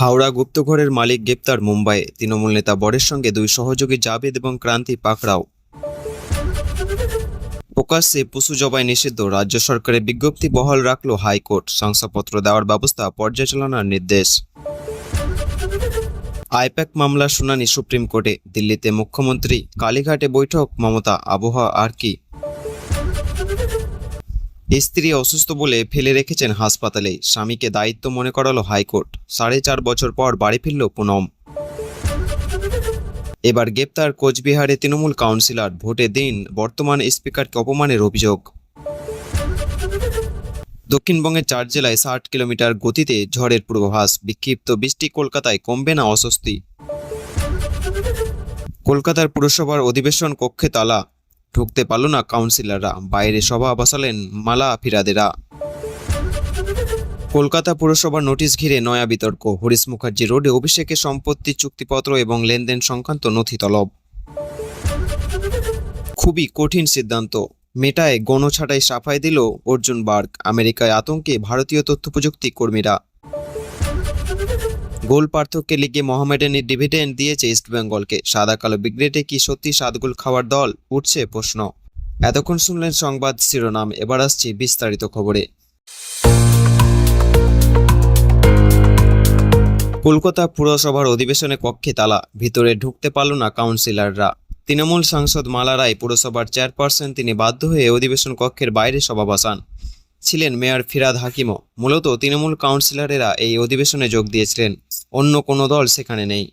হাওড়া গুপ্তঘরের মালিক গ্রেপ্তার মুম্বাইয়ে। তৃণমূল নেতা বরের সঙ্গে দুই সহযোগী জাভেদ এবং ক্রান্তি পাকড়াও। প্রকাশ্যে পশু জবাই নিষিদ্ধ, রাজ্য সরকারের বিজ্ঞপ্তি বহাল রাখল হাইকোর্ট। শংসাপত্র দেওয়ার ব্যবস্থা পর্যালোচনার নির্দেশ। আইপ্যাক মামলার শুনানি সুপ্রিম কোর্টে। দিল্লিতে মুখ্যমন্ত্রী, কালীঘাটে বৈঠক মমতা। আবহাওয়া আর কি? স্ত্রী অসুস্থ বলে ফেলে রেখেছেন হাসপাতালে, স্বামীকে দায়িত্ব মনে করালো হাইকোর্ট। 4.5 বছর পর বাড়ি ফিরল পুনম। এবার গ্রেপ্তার কোচবিহারে তৃণমূল কাউন্সিলর, ভোটের দিন বর্তমান স্পিকারকে অপমানের অভিযোগ। দক্ষিণবঙ্গের 4 জেলায় 60 কিলোমিটার গতিতে ঝড়ের পূর্বাভাস, বিক্ষিপ্ত বৃষ্টি। কলকাতায় কমবে না অস্বস্তি। কলকাতার পুরসভার অধিবেশন কক্ষে তালা, ঢুকতে পারল না কাউন্সিলররা, বাইরে সভা বসালেন মালা ফিরাদেরা। কলকাতা পুরসভার নোটিশ ঘিরে নয়া বিতর্ক, হরিশ মুখার্জি রোডে অভিষেকের সম্পত্তি চুক্তিপত্র এবং লেনদেন সংক্রান্ত নথি তলব। খুবই কঠিন সিদ্ধান্ত, মেটায় গণছাঁটাই সাফাই দিল অর্জুন বার্গ। আমেরিকায় আতঙ্কে ভারতীয় তথ্য প্রযুক্তি কর্মীরা। গোল পার্থক্যে লিগে মোহামেডানের ডিভিডেন্ড দিয়েছে ইস্টবেঙ্গলকে। সাদা কালো ব্রিগেডে কি সত্যি 7 গোল খাওয়ার দল, উঠছে প্রশ্ন। এতক্ষণ শুনলেন সংবাদ শিরোনাম, এবার আসছি বিস্তারিত খবরে। কলকাতা পুরসভার অধিবেশনে কক্ষে তালা, ভিতরে ঢুকতে পারল না কাউন্সিলররা। তৃণমূল সাংসদ মালা রায় পুরসভার চেয়ারপারসন, তিনি বাধ্য হয়ে অধিবেশন কক্ষের বাইরে সভা বসান। ছিলেন মেয়র ফিরহাদ হাকিমও। মূলত তৃণমূল কাউন্সিলরেরা এই অধিবেশনে যোগ দিয়েছিলেন, অন্য কোনো দল সেখানে নেই।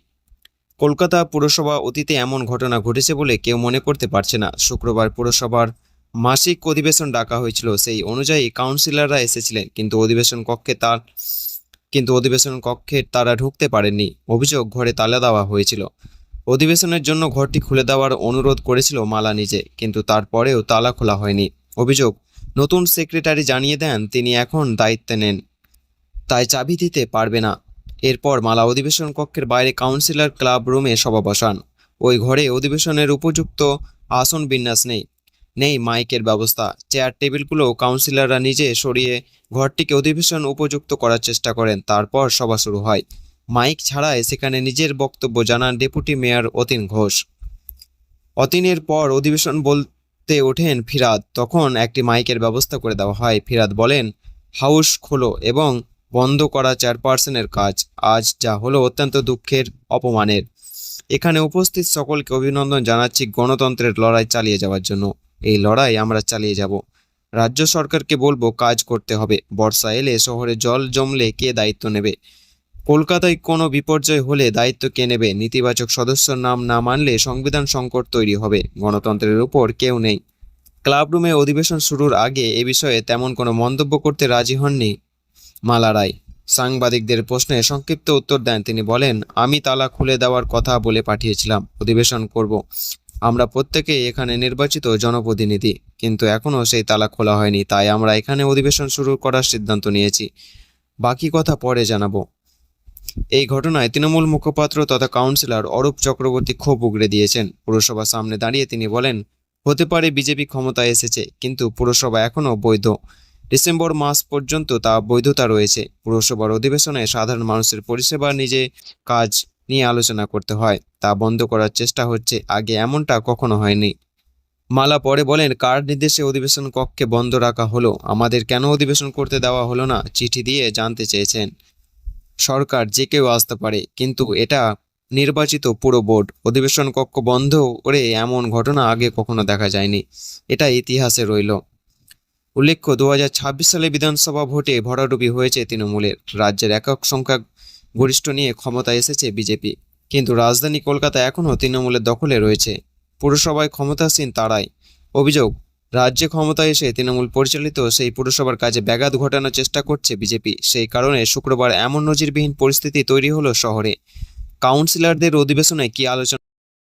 কলকাতা পুরসভা অতীতে এমন ঘটনা ঘটেছে বলে কেউ মনে করতে পারছে না। শুক্রবার পুরসভার মাসিক অধিবেশন ডাকা হয়েছিল, সেই অনুযায়ী কাউন্সিলররা এসেছিলেন, কিন্তু অধিবেশন কক্ষে তারা ঢুকতে পারেননি। অভিযোগ, ঘরে তালা দেওয়া হয়েছিল। অধিবেশনের জন্য ঘরটি খুলে দেওয়ার অনুরোধ করেছিল মালা নিজে, কিন্তু তারপরেও তালা খোলা হয়নি। অভিযোগ, নতুন সেক্রেটারি জানিয়ে দেন তিনি এখন দায়িত্ব নেন, তাই চাবি দিতে পারবে না। এরপর মালা অধিবেশন কক্ষের বাইরে কাউন্সিলর ক্লাব রুমে সভা বসান। ওই ঘরে অধিবেশনের উপযুক্ত আসন বিন্যাস নেই মাইকের ব্যবস্থা। চেয়ার টেবিলগুলো কাউন্সিলররা নিজে সরিয়ে ঘরটিকে অধিবেশন উপযুক্ত করার চেষ্টা করেন। তারপর সভা শুরু হয়। মাইক ছাড়াই সেখানে নিজের বক্তব্য জানান ডেপুটি মেয়র অতীন ঘোষ। অতীনের পর অধিবেশন বলতে ওঠেন ফিরহাদ, তখন একটি মাইকের ব্যবস্থা করে দেওয়া হয়। ফিরহাদ বলেন, হাউস খোলো এবং বন্ধ করা চেয়ারপারসনের কাজ। আজ যা হলো অত্যন্ত দুঃখের, অপমানের। এখানে উপস্থিত সকলকে অভিনন্দন জানাচ্ছি গণতন্ত্রের লড়াই চালিয়ে যাওয়ার জন্য। এই লড়াই আমরা চালিয়ে যাব। রাজ্য সরকারকে বলবো কাজ করতে হবে। বর্ষা এলে শহরে জল জমলে কে দায়িত্ব নেবে? কলকাতায় কোনো বিপর্যয় হলে দায়িত্ব কে নেবে? নেতিবাচক সদস্যর নাম না মানলে সংবিধান সংকট তৈরি হবে। গণতন্ত্রের উপর কেউ নেই। ক্লাব রুমে অধিবেশন শুরুর আগে এ বিষয়ে তেমন কোনো মন্তব্য করতে রাজি হননি মালা রায়। সাংবাদিকদের প্রশ্নে সংক্ষিপ্ত উত্তর দেন তিনি। বলেন, আমি তালা খুলে দেওয়ার কথা বলে পাঠিয়েছিলাম, অধিবেশন করব। আমরা প্রত্যেকেই এখানে নির্বাচিত জনপ্রতিনিধি, কিন্তু এখনও সেই তালা খোলা হয়নি, তাই আমরা এখানে অধিবেশন শুরু করার সিদ্ধান্ত নিয়েছি। বাকি কথা পরে জানাবো। এই ঘটনায় তৃণমূল মুখপাত্র তথা কাউন্সিলর অরূপ চক্রবর্তী ক্ষোভ উগড়ে দিয়েছেন। পুরসভার সামনে দাঁড়িয়ে তিনি বলেন, হতে পারে বিজেপি ক্ষমতায় এসেছে, কিন্তু পুরসভা এখনও বৈধ। ডিসেম্বর মাস পর্যন্ত তা বৈধতা রয়েছে। পুরসভার অধিবেশনে সাধারণ মানুষের পরিষেবা নিজে কাজ নিয়ে আলোচনা করতে হয়, তা বন্ধ করার চেষ্টা হচ্ছে। আগে এমনটা কখনো হয়নি। মালা পরে বলেন, কার নির্দেশে অধিবেশন কক্ষে বন্ধ রাখা হলো? আমাদের কেন অধিবেশন করতে দেওয়া হলো না? চিঠি দিয়ে জানতে চেয়েছেন। সরকার যে কেউ আসতে পারে, কিন্তু এটা নির্বাচিত পুরো বোর্ড। অধিবেশন কক্ষ বন্ধ করে এমন ঘটনা আগে কখনো দেখা যায়নি, এটা ইতিহাসে রইল। উল্লেখ্য, 2026 সালে বিধানসভা ভোটে ভরাডুবি হয়েছে তৃণমূলের। রাজ্যের একক সংখ্যা গরিষ্ঠ নিয়ে ক্ষমতায় এসেছে বিজেপি, কিন্তু রাজধানী কলকাতা এখনও তৃণমূলের দখলে রয়েছে। পুরসভায় ক্ষমতাসীন তারাই। অভিযোগ, রাজ্যে ক্ষমতায় এসে তৃণমূল পরিচালিত সেই পুরসভার কাজে ব্যাঘাত ঘটানোর চেষ্টা করছে বিজেপি। সেই কারণে শুক্রবার এমন নজিরবিহীন পরিস্থিতি তৈরি হলো শহরে। কাউন্সিলরদের অধিবেশনে কি আলোচনা